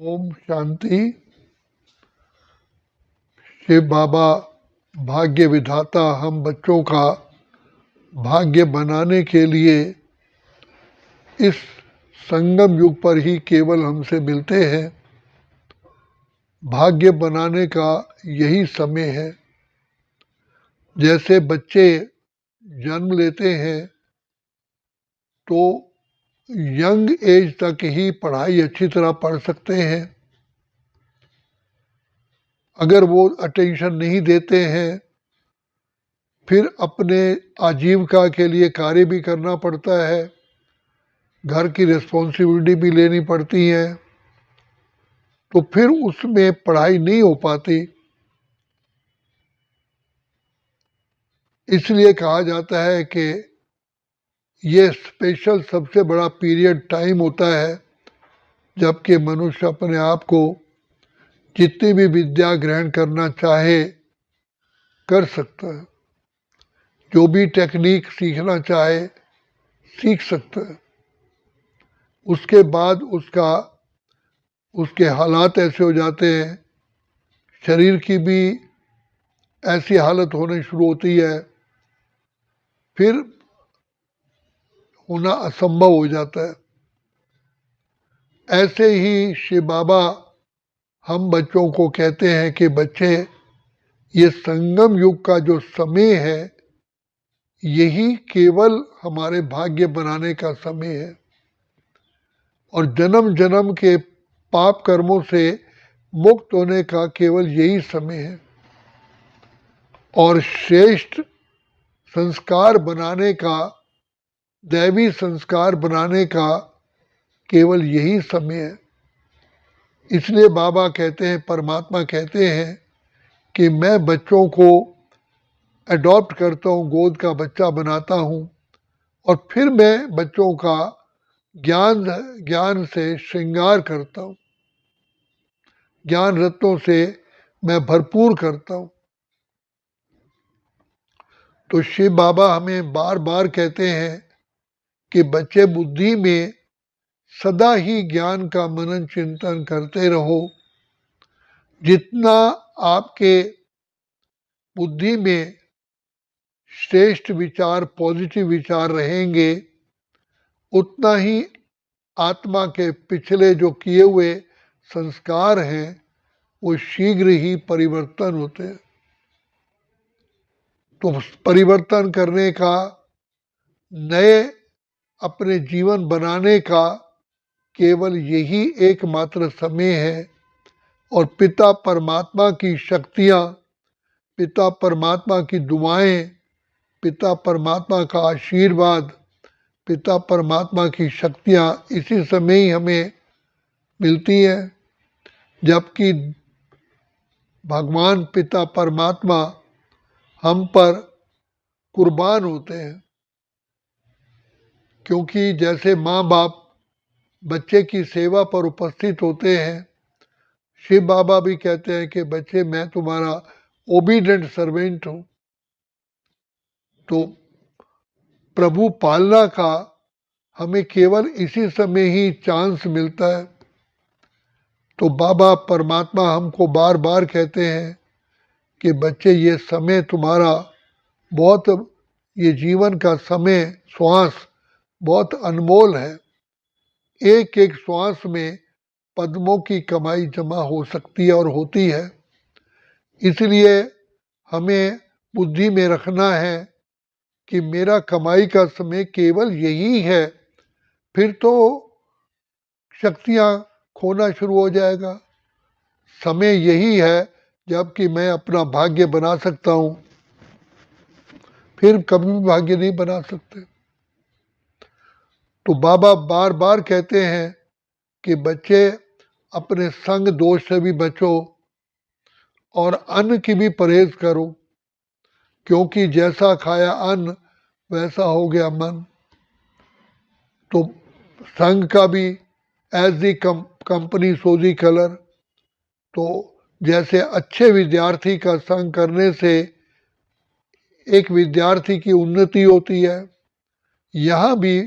ओम शांति। शिव बाबा भाग्य विधाता हम बच्चों का भाग्य बनाने के लिए इस संगम युग पर ही केवल हमसे मिलते हैं। भाग्य बनाने का यही समय है। जैसे बच्चे जन्म लेते हैं तो यंग एज तक ही पढ़ाई अच्छी तरह पढ़ सकते हैं। अगर वो अटेंशन नहीं देते हैं फिर अपने आजीविका के लिए कार्य भी करना पड़ता है, घर की रिस्पॉन्सिबिलिटी भी लेनी पड़ती है, तो फिर उसमें पढ़ाई नहीं हो पाती। इसलिए कहा जाता है कि ये स्पेशल सबसे बड़ा पीरियड टाइम होता है जबकि मनुष्य अपने आप को जितनी भी विद्या ग्रहण करना चाहे कर सकता है, जो भी टेक्निक सीखना चाहे सीख सकता है। उसके बाद उसके हालात ऐसे हो जाते हैं, शरीर की भी ऐसी हालत होने शुरू होती है, फिर होना असंभव हो जाता है। ऐसे ही शिव बाबा हम बच्चों को कहते हैं कि बच्चे, ये संगम युग का जो समय है यही केवल हमारे भाग्य बनाने का समय है और जन्म जन्म के पाप कर्मों से मुक्त होने का केवल यही समय है और श्रेष्ठ संस्कार बनाने का, दैवी संस्कार बनाने का केवल यही समय है। इसलिए बाबा कहते हैं, परमात्मा कहते हैं कि मैं बच्चों को अडॉप्ट करता हूँ, गोद का बच्चा बनाता हूँ और फिर मैं बच्चों का ज्ञान से श्रृंगार करता हूँ, ज्ञान रत्नों से मैं भरपूर करता हूँ। तो शिव बाबा हमें बार बार कहते हैं कि बच्चे बुद्धि में सदा ही ज्ञान का मनन चिंतन करते रहो। जितना आपके बुद्धि में श्रेष्ठ विचार, पॉजिटिव विचार रहेंगे, उतना ही आत्मा के पिछले जो किए हुए संस्कार हैं वो शीघ्र ही परिवर्तन होते हैं। तो परिवर्तन करने का, नए अपने जीवन बनाने का केवल यही एकमात्र समय है और पिता परमात्मा की शक्तियाँ, पिता परमात्मा की दुआएं, पिता परमात्मा का आशीर्वाद, पिता परमात्मा की शक्तियाँ इसी समय ही हमें मिलती हैं जबकि भगवान पिता परमात्मा हम पर कुर्बान होते हैं। क्योंकि जैसे माँ बाप बच्चे की सेवा पर उपस्थित होते हैं, शिव बाबा भी कहते हैं कि बच्चे मैं तुम्हारा ओबीडेंट सर्वेंट हूँ। तो प्रभु पालना का हमें केवल इसी समय ही चांस मिलता है। तो बाबा परमात्मा हमको बार बार कहते हैं कि बच्चे, ये समय तुम्हारा बहुत, ये जीवन का समय, श्वास बहुत अनमोल है। एक एक श्वास में पद्मों की कमाई जमा हो सकती है और होती है। इसलिए हमें बुद्धि में रखना है कि मेरा कमाई का समय केवल यही है, फिर तो शक्तियाँ खोना शुरू हो जाएगा। समय यही है जबकि मैं अपना भाग्य बना सकता हूँ, फिर कभी भी भाग्य नहीं बना सकते। तो बाबा बार बार कहते हैं कि बच्चे अपने संग दोष से भी बचो और अन्न की भी परहेज करो, क्योंकि जैसा खाया अन्न वैसा हो गया मन। तो संग का भी as the company so the colour. तो जैसे अच्छे विद्यार्थी का संग करने से एक विद्यार्थी की उन्नति होती है, यहाँ भी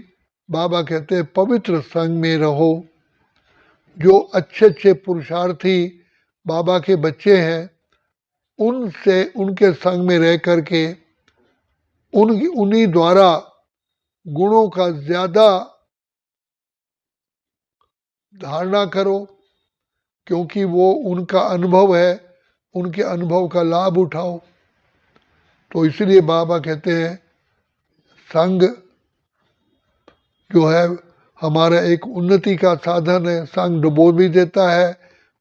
बाबा कहते हैं पवित्र संग में रहो। जो अच्छे अच्छे पुरुषार्थी बाबा के बच्चे हैं, उनसे उनके संग में रह करके उन्हीं द्वारा गुणों का ज़्यादा धारणा करो, क्योंकि वो उनका अनुभव है, उनके अनुभव का लाभ उठाओ। तो इसलिए बाबा कहते हैं संग जो है हमारा एक उन्नति का साधन है। संग डुबो भी देता है,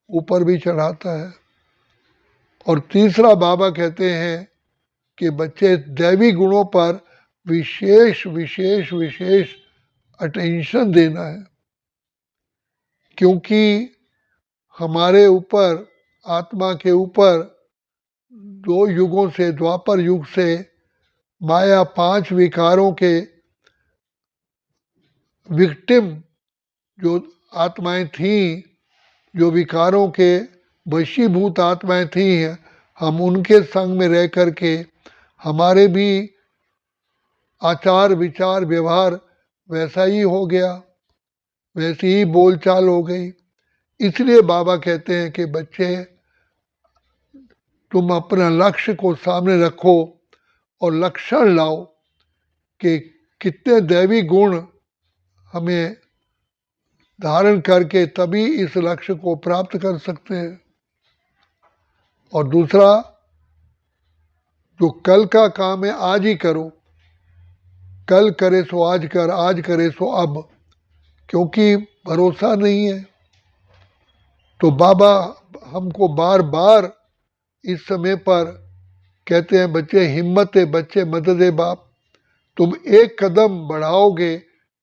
ऊपर भी चढ़ाता है। और तीसरा बाबा कहते हैं कि बच्चे दैवी गुणों पर विशेष विशेष विशेष अटेंशन देना है, क्योंकि हमारे ऊपर, आत्मा के ऊपर 2 युगों से, द्वापर युग से माया 5 विकारों के विक्टिम जो आत्माएं थीं, जो विकारों के वशीभूत आत्माएं थी, हम उनके संग में रह करके हमारे भी आचार विचार व्यवहार वैसा ही हो गया, वैसी ही बोलचाल हो गई। इसलिए बाबा कहते हैं कि बच्चे तुम अपना लक्ष्य को सामने रखो और लक्षण लाओ कि कितने दैवी गुण हमें धारण करके तभी इस लक्ष्य को प्राप्त कर सकते हैं। और दूसरा, जो कल का काम है आज ही करो, कल करे सो आज कर, आज करे सो अब, क्योंकि भरोसा नहीं है। तो बाबा हमको बार बार इस समय पर कहते हैं बच्चे हिम्मत है, बच्चे मदद है बाप। तुम एक कदम बढ़ाओगे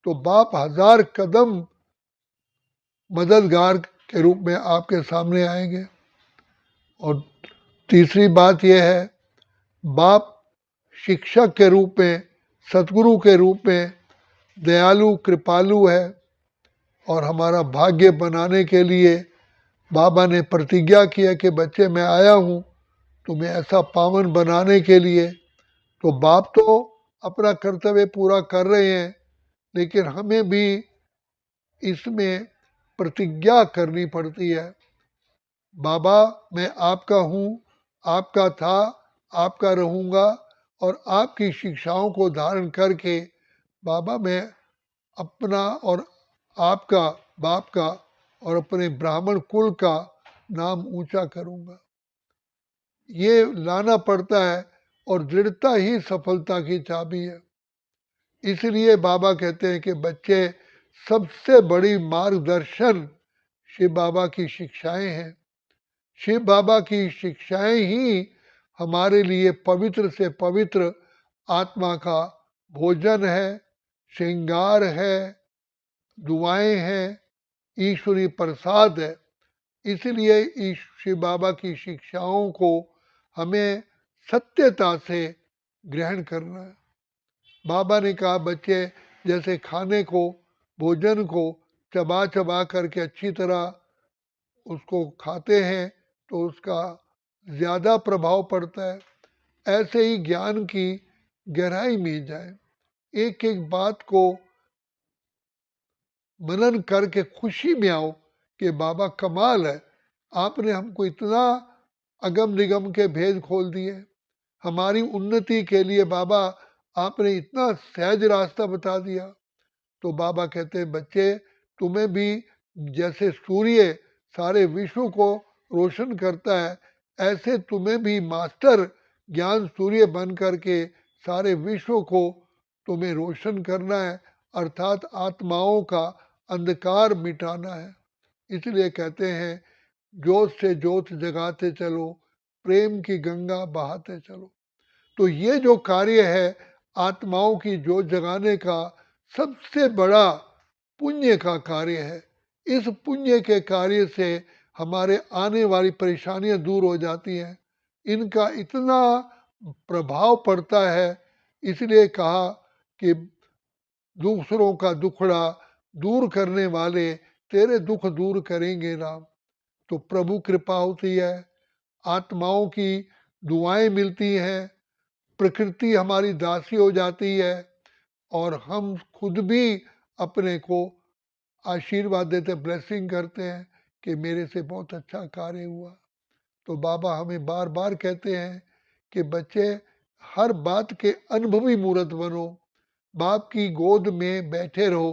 तो बाप 1000 कदम मददगार के रूप में आपके सामने आएंगे। और तीसरी बात यह है, बाप शिक्षक के रूप में, सतगुरु के रूप में दयालु कृपालु है। और हमारा भाग्य बनाने के लिए बाबा ने प्रतिज्ञा किया कि बच्चे मैं आया हूँ तुम्हें ऐसा पावन बनाने के लिए। तो बाप तो अपना कर्तव्य पूरा कर रहे हैं, लेकिन हमें भी इसमें प्रतिज्ञा करनी पड़ती है। बाबा मैं आपका हूँ, आपका था, आपका रहूँगा, और आपकी शिक्षाओं को धारण करके बाबा मैं अपना और आपका, बाप का और अपने ब्राह्मण कुल का नाम ऊंचा करूँगा। ये लाना पड़ता है, और दृढ़ता ही सफलता की चाबी है। इसलिए बाबा कहते हैं कि बच्चे सबसे बड़ी मार्गदर्शन शिव बाबा की शिक्षाएं हैं। शिव बाबा की शिक्षाएं ही हमारे लिए पवित्र से पवित्र आत्मा का भोजन है, श्रृंगार है, दुआएं हैं, ईश्वरी प्रसाद है। इसलिए शिव बाबा की शिक्षाओं को हमें सत्यता से ग्रहण करना है। बाबा ने कहा बच्चे जैसे खाने को, भोजन को चबा चबा करके अच्छी तरह उसको खाते हैं तो उसका ज़्यादा प्रभाव पड़ता है, ऐसे ही ज्ञान की गहराई में जाए, एक एक बात को मनन करके खुशी में आओ कि बाबा कमाल है, आपने हमको इतना अगम निगम के भेद खोल दिए। हमारी उन्नति के लिए बाबा आपने इतना सहज रास्ता बता दिया। तो बाबा कहते हैं बच्चे तुम्हें भी जैसे सूर्य सारे विश्व को रोशन करता है, ऐसे तुम्हें भी मास्टर ज्ञान सूर्य बन करके सारे विश्व को तुम्हें रोशन करना है, अर्थात आत्माओं का अंधकार मिटाना है। इसलिए कहते हैं जोत से जोत जगाते चलो, प्रेम की गंगा बहाते चलो। तो ये जो कार्य है आत्माओं की जोत जगाने का, सबसे बड़ा पुण्य का कार्य है। इस पुण्य के कार्य से हमारे आने वाली परेशानियां दूर हो जाती हैं, इनका इतना प्रभाव पड़ता है। इसलिए कहा कि दूसरों का दुखड़ा दूर करने वाले तेरे दुख दूर करेंगे राम। तो प्रभु कृपा होती है, आत्माओं की दुआएं मिलती हैं, प्रकृति हमारी दासी हो जाती है, और हम खुद भी अपने को आशीर्वाद देते, ब्लेसिंग करते हैं कि मेरे से बहुत अच्छा कार्य हुआ। तो बाबा हमें बार बार कहते हैं कि बच्चे हर बात के अनुभवी मूर्त बनो, बाप की गोद में बैठे रहो।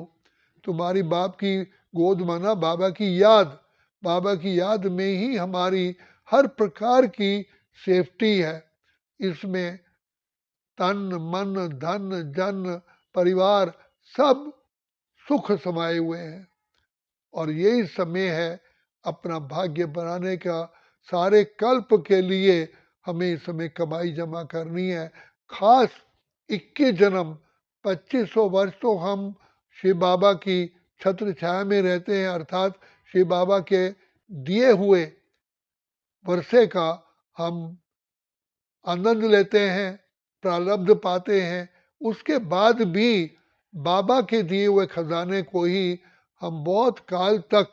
तुम्हारी बाप की गोद माना बाबा की याद, बाबा की याद में ही हमारी हर प्रकार की सेफ्टी है। इसमें तन मन धन जन परिवार सब सुख समाये हुए हैं। और यही समय है अपना भाग्य बनाने का। सारे कल्प के लिए हमें इस समय कमाई जमा करनी है। खास 21 जन्म 2500 वर्ष तो हम शिव बाबा की छत्र छाया में रहते हैं, अर्थात शिव बाबा के दिए हुए वर्षे का हम आनंद लेते हैं, प्रारब्ध पाते हैं। उसके बाद भी बाबा के दिए हुए खजाने को ही हम बहुत काल तक,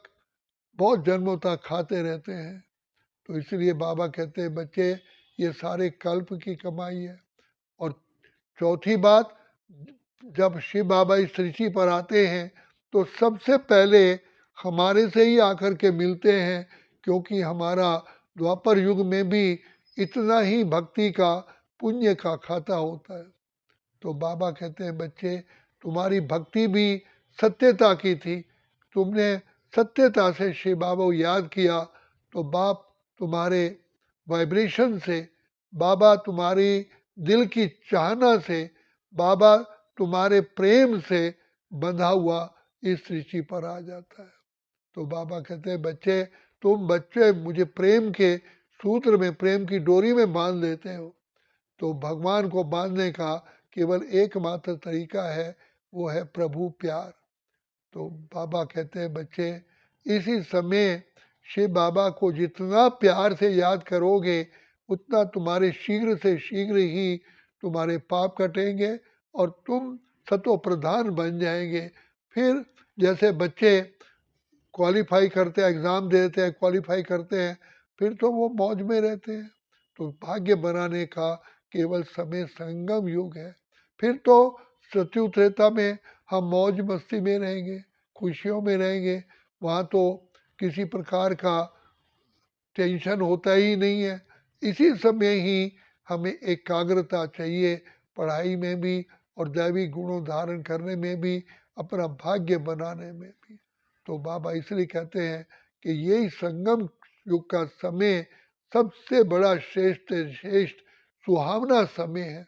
बहुत जन्मों तक खाते रहते हैं। तो इसलिए बाबा कहते हैं बच्चे ये सारे कल्प की कमाई है। और चौथी बात, जब शिव बाबा इस सृष्टि पर आते हैं तो सबसे पहले हमारे से ही आकर के मिलते हैं, क्योंकि हमारा द्वापर युग में भी इतना ही भक्ति का पुण्य का खाता होता है। तो बाबा कहते हैं बच्चे तुम्हारी भक्ति भी सत्यता की थी, तुमने सत्यता से शिव बाबा को याद किया, तो बाप तुम्हारे वाइब्रेशन से, बाबा तुम्हारी दिल की चाहना से, बाबा तुम्हारे प्रेम से बंधा हुआ इस सृष्टि पर आ जाता है। तो बाबा कहते हैं बच्चे तुम बच्चे मुझे प्रेम के सूत्र में, प्रेम की डोरी में बांध देते हो। तो भगवान को बांधने का केवल एकमात्र तरीका है, वो है प्रभु प्यार। तो बाबा कहते हैं बच्चे इसी समय शिव बाबा को जितना प्यार से याद करोगे, उतना तुम्हारे शीघ्र से शीघ्र ही तुम्हारे पाप कटेंगे और तुम सतो प्रधान बन जाएंगे। फिर जैसे बच्चे क्वालिफाई करते हैं, एग्ज़ाम देते हैं, क्वालिफाई करते हैं, फिर तो वो मौज में रहते हैं। तो भाग्य बनाने का केवल समय संगम युग है। फिर तो सत्यु त्रेता में हम मौज मस्ती में रहेंगे, खुशियों में रहेंगे। वहाँ तो किसी प्रकार का टेंशन होता ही नहीं है। इसी समय ही हमें एकाग्रता चाहिए, पढ़ाई में भी और दैवी गुणों धारण करने में भी, अपना भाग्य बनाने में भी। तो बाबा इसलिए कहते हैं कि यही संगम युग का समय सबसे बड़ा श्रेष्ठ श्रेष्ठ सुहावना समय है।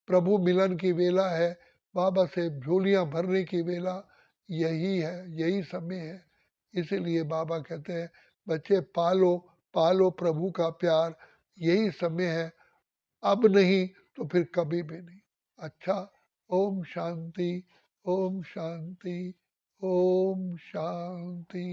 प्रभु मिलन की वेला है, बाबा से झोलियां भरने की वेला यही है, यही समय है। इसीलिए बाबा कहते हैं बच्चे पालो पालो प्रभु का प्यार, यही समय है, अब नहीं तो फिर कभी भी नहीं। अच्छा, ओम शांति, ओम शांति, ओम शांति।